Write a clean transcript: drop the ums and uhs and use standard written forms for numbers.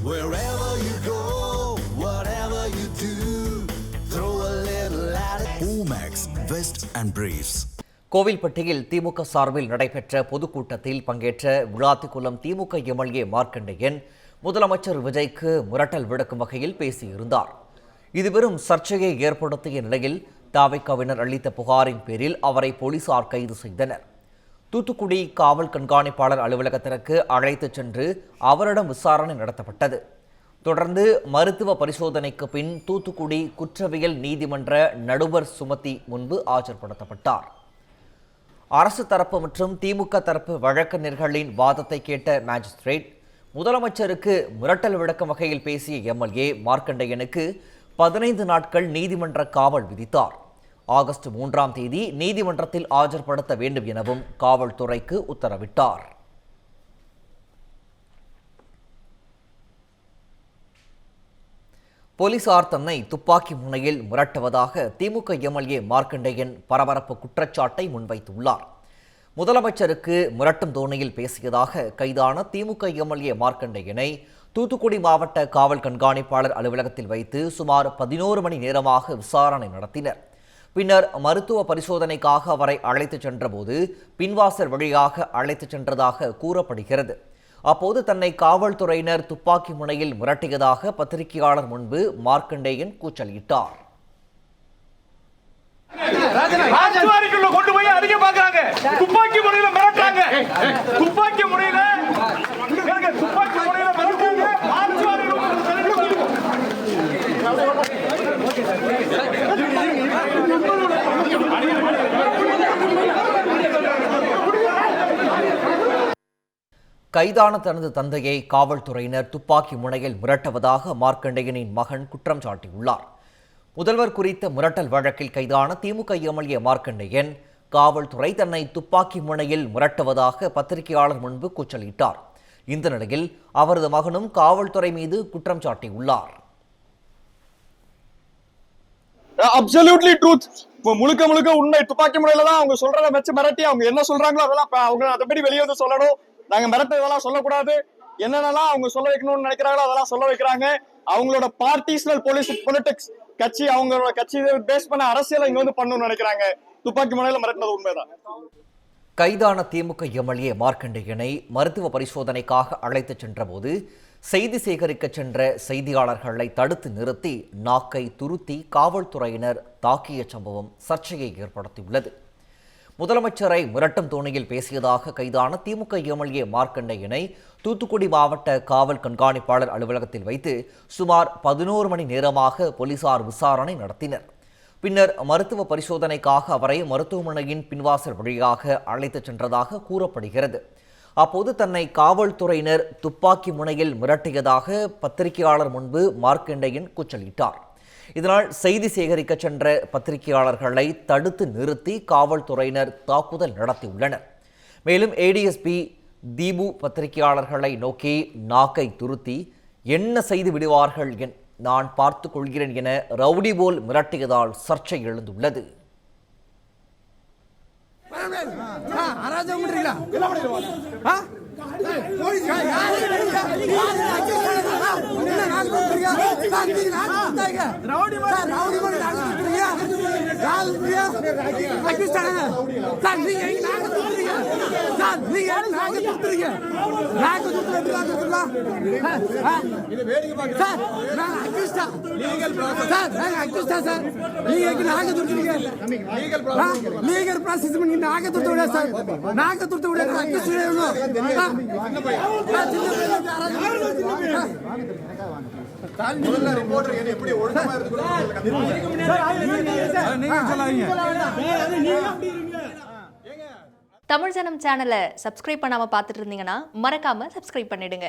Wherever you go, whatever you do, throw a little at it. Omax, Vest and Briefs. கோவில்பட்டியில் திமுக சார்பில் நடைபெற்ற பொதுக்கூட்டத்தில் பங்கேற்ற விளாத்திக்குளம் திமுக எம்எல்ஏ மார்க்கண்டேயன் முதலமைச்சர் விஜய்க்கு மிரட்டல் விடுக்கும் வகையில் பேசியிருந்தார். இது வெறும் சர்ச்சையை ஏற்படுத்திய நிலையில் தவிகவினர் அளித்த புகாரின் பேரில் அவரை போலீசார் கைது செய்தனர். தூத்துக்குடி காவல் கண்காணிப்பாளர் அலுவலகத்திற்கு அழைத்துச் சென்று அவரிடம் விசாரணை நடத்தப்பட்டது. தொடர்ந்து மருத்துவ பரிசோதனைக்கு பின் தூத்துக்குடி குற்றவியல் நீதிமன்ற நடுவர் சுமதி முன்பு ஆஜர்படுத்தப்பட்டார். அரசு தரப்பு மற்றும் திமுக தரப்பு வழக்கறிஞர்களின் வாதத்தை கேட்ட மேஜிஸ்ட்ரேட் முதலமைச்சருக்கு மிரட்டல் விடுக்கும் வகையில் பேசிய எம்எல்ஏ மார்க்கண்டேயனுக்கு 15 நாட்கள் நீதிமன்ற காவல் விதித்தார். ஆகஸ்ட் 3ஆம் தேதி நீதிமன்றத்தில் ஆஜர்படுத்த வேண்டும் எனவும் காவல்துறைக்கு உத்தரவிட்டார். போலீசார் தன்னை துப்பாக்கி முனையில் மிரட்டுவதாக திமுக எம்எல்ஏ மார்க்கண்டேயன் பரபரப்பு குற்றச்சாட்டை முன்வைத்துள்ளார். முதலமைச்சருக்கு மிரட்டும் தோணியில் பேசியதாக கைதான திமுக எம்எல்ஏ மார்க்கண்டேயனை தூத்துக்குடி மாவட்ட காவல் கண்காணிப்பாளர் அலுவலகத்தில் வைத்து சுமார் 11 மணி நேரமாக விசாரணை நடத்தினர். பின்னர் மருத்துவ பரிசோதனைக்காக அவரை அழைத்துச் சென்றபோது பின்வாசல் வழியாக அழைத்துச் சென்றதாக கூறப்படுகிறது. அப்போது தன்னை காவல்துறையினர் துப்பாக்கி முனையில் மிரட்டியதாக பத்திரிகையாளர் முன்பு மார்க்கண்டேயன் கூச்சலிட்டார். கைதான தனது தந்தையை காவல்துறையினர் துப்பாக்கி முனையில் மிரட்டுவதாக மார்க்கண்டேயனின் மகன் குற்றம் சாட்டியுள்ளார். முதல்வர் குறித்த மிரட்டல் வழக்கில் கைதான திமுக எம்எல்ஏ மார்க்கண்டேயன் காவல்துறை தன்னை துப்பாக்கி முனையில் மிரட்டுவதாக பத்திரிகையாளர் முன்பு கூச்சலிட்டார். இந்த நிலையில் அவரது மகனும் காவல்துறை மீது குற்றம் சாட்டியுள்ளார். அப்சல்யூட்லி ட்ரூத், முழுக்க முழுக்க உண்மை. துப்பாக்கி முனையில தான் அவங்க சொல்றத வச்சு மிரட்டி அவங்க என்ன சொல்றாங்களோ அதெல்லாம் அவங்க அதபடி வெளியே வந்து சொல்லணும். நாங்க மிரட்டதெல்லாம் சொல்லக்கூடாது. என்னென்னலாம் அவங்க சொல்ல வைக்கணும்னு நினைக்கிறாங்களோ அதெல்லாம் சொல்ல வைக்கிறாங்க. அவங்களோட பார்ட்டிஷனல் பொலிட்டிக்ஸ் கட்சி, அவங்களோட கட்சி பேஸ் பண்ண அரசியலை இங்க வந்து பண்ணணும்னு நினைக்கிறாங்க. துப்பாக்கி முனையில மிரட்டினது உண்மைதான். கைதான திமுக எம்எல்ஏ மார்க்கண்டேயனை மருத்துவ பரிசோதனைக்காக அழைத்துச் சென்றபோது செய்தி சேகரிக்க சென்ற செய்தியாளர்களை தடுத்து நிறுத்தி நாக்கை துருத்தி காவல்துறையினர் தாக்கிய சம்பவம் சர்ச்சையை ஏற்படுத்தியுள்ளது. முதலமைச்சரை மிரட்டும் தோணியில் பேசியதாக கைதான திமுக எம்எல்ஏ மார்க்கண்டேயனை தூத்துக்குடி மாவட்ட காவல் கண்காணிப்பாளர் அலுவலகத்தில் வைத்து சுமார் 11 மணி நேரமாக போலீசார் விசாரணை நடத்தினர். பின்னர் மருத்துவ பரிசோதனைக்காக அவரை மருத்துவமனையின் பின்வாசல் வழியாக அழைத்துச் சென்றதாக கூறப்படுகிறது. அப்போது தன்னை காவல்துறையினர் துப்பாக்கி முனையில் மிரட்டியதாக பத்திரிகையாளர் முன்பு மார்க்கண்டேயன் கூச்சலிட்டார். இதனால் செய்தி சேகரிக்க சென்ற பத்திரிகையாளர்களை தடுத்து நிறுத்தி காவல்துறையினர் தாக்குதல் நடத்தியுள்ளனர். மேலும் ஏடிஎஸ்பி தீபு பத்திரிகையாளர்களை நோக்கி நாக்கை துருத்தி என்ன செய்து விடுவார்கள் நான் பார்த்துக் கொள்கிறேன் என ரவுடி போல் மிரட்டியதால் சர்ச்சை எழுந்துள்ளது. தமிழ் ஜனம் சேனலை சப்ஸ்கிரைப் பண்ணாம பார்த்துட்டு இருந்தீங்கன்னா மறக்காம சப்ஸ்கிரைப் பண்ணிடுங்க.